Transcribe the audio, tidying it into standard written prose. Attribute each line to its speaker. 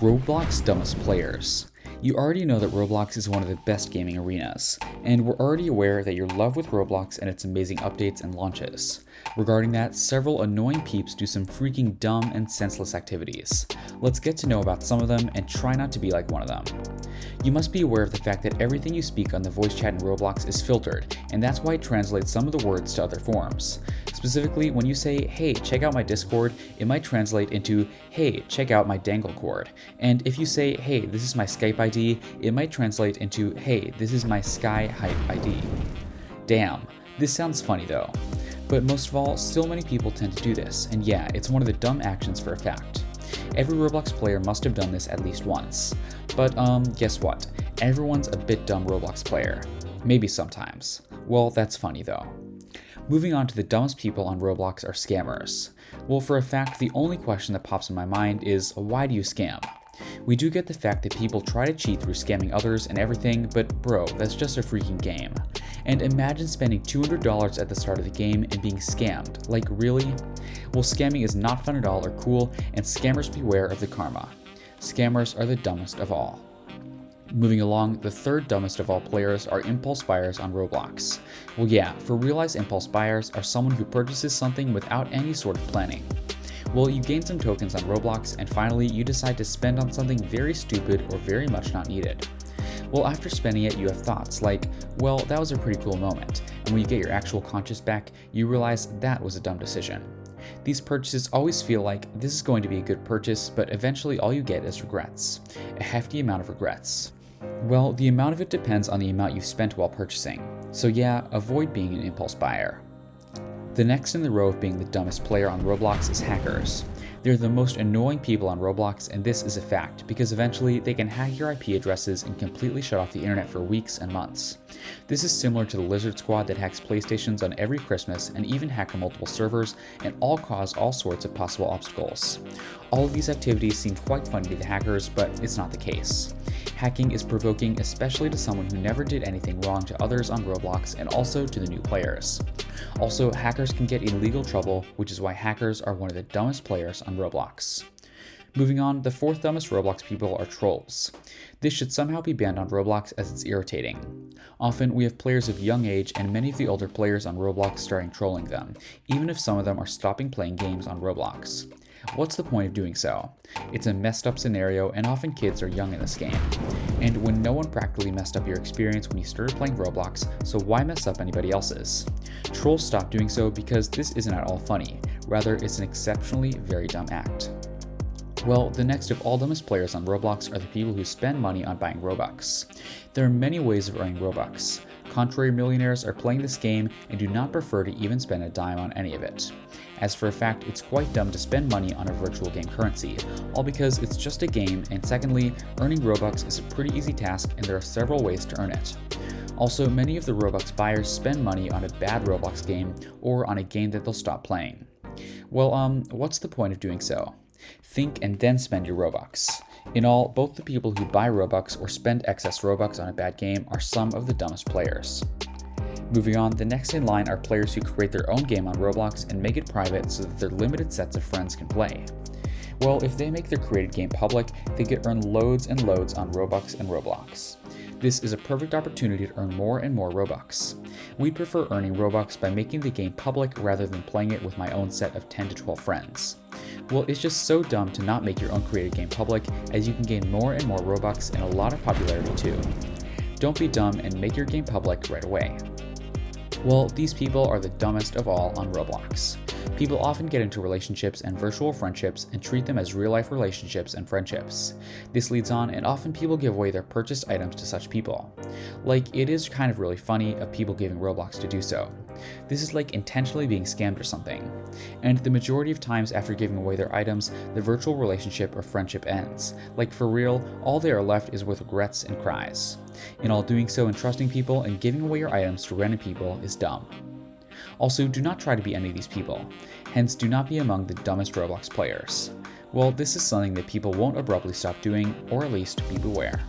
Speaker 1: Roblox dumbest players. You already know that Roblox is one of the best gaming arenas, and we're already aware that you're in love with Roblox and its amazing updates and launches. Regarding that, several annoying peeps do some freaking dumb and senseless activities. Let's get to know about some of them and try not to be like one of them. You must be aware of the fact that everything you speak on the voice chat in Roblox is filtered, and that's why it translates some of the words to other forms. Specifically, when you say, "Hey, check out my Discord," it might translate into, "Hey, check out my dangle cord." And if you say, "Hey, this is my Skype ID," it might translate into, "Hey, this is my Sky Hype ID." Damn, this sounds funny though. But most of all, still many people tend to do this, and yeah, it's one of the dumb actions for a fact. Every Roblox player must have done this at least once. But guess what? Everyone's a bit dumb Roblox player. Maybe sometimes. Well, that's funny though. Moving on to the dumbest people on Roblox are scammers. Well, for a fact, the only question that pops in my mind is, why do you scam? We do get the fact that people try to cheat through scamming others and everything, but bro, that's just a freaking game. And imagine spending $200 at the start of the game and being scammed. Like, really? Well, scamming is not fun at all or cool, and scammers beware of the karma. Scammers are the dumbest of all. Moving along, the third dumbest of all players are impulse buyers on Roblox. Well, yeah, for realized impulse buyers are someone who purchases something without any sort of planning. Well, you gain some tokens on Roblox, and finally you decide to spend on something very stupid or very much not needed. Well, after spending it, you have thoughts like, well, that was a pretty cool moment, and when you get your actual conscience back, you realize that was a dumb decision. These purchases always feel like this is going to be a good purchase, but eventually all you get is regrets. A hefty amount of regrets. Well, the amount of it depends on the amount you've spent while purchasing. So yeah, avoid being an impulse buyer. The next in the row of being the dumbest player on Roblox is hackers. They're the most annoying people on Roblox, and this is a fact, because eventually they can hack your IP addresses and completely shut off the internet for weeks and months. This is similar to the Lizard Squad that hacks PlayStations on every Christmas and even hack on multiple servers, and all cause all sorts of possible obstacles. All of these activities seem quite funny to the hackers, but it's not the case. Hacking is provoking, especially to someone who never did anything wrong to others on Roblox, and also to the new players. Also, hackers can get in legal trouble, which is why hackers are one of the dumbest players on Roblox. Moving on, the fourth dumbest Roblox people are trolls. This should somehow be banned on Roblox as it's irritating. Often, we have players of young age and many of the older players on Roblox starting trolling them, even if some of them are stopping playing games on Roblox. What's the point of doing so? It's a messed up scenario, and often kids are young in this game. And when no one practically messed up your experience when you started playing Roblox, so why mess up anybody else's? Trolls stop doing so because this isn't at all funny, rather it's an exceptionally very dumb act. Well, the next of all dumbest players on Roblox are the people who spend money on buying Robux. There are many ways of earning Robux. Contrary millionaires are playing this game and do not prefer to even spend a dime on any of it. As for a fact, it's quite dumb to spend money on a virtual game currency, all because it's just a game, and secondly, earning Robux is a pretty easy task and there are several ways to earn it. Also, many of the Robux buyers spend money on a bad Roblox game or on a game that they'll stop playing. Well, what's the point of doing so? Think and then spend your Robux. In all, both the people who buy Robux or spend excess Robux on a bad game are some of the dumbest players. Moving on, the next in line are players who create their own game on Roblox and make it private so that their limited sets of friends can play. Well, if they make their created game public, they could earn loads and loads on Robux and Roblox. This is a perfect opportunity to earn more and more Robux. We prefer earning Robux by making the game public rather than playing it with my own set of 10 to 12 friends. Well, it's just so dumb to not make your own created game public, as you can gain more and more Robux and a lot of popularity too. Don't be dumb and make your game public right away. Well, these people are the dumbest of all on Roblox. People often get into relationships and virtual friendships and treat them as real-life relationships and friendships. This leads on, and often people give away their purchased items to such people. Like, it is kind of really funny of people giving Roblox to do so. This is like intentionally being scammed or something. And the majority of times after giving away their items, the virtual relationship or friendship ends. Like, for real, all they are left is with regrets and cries. In all, doing so and trusting people and giving away your items to random people is dumb. Also, do not try to be any of these people. Hence, do not be among the dumbest Roblox players. Well, this is something that people won't abruptly stop doing, or at least be beware.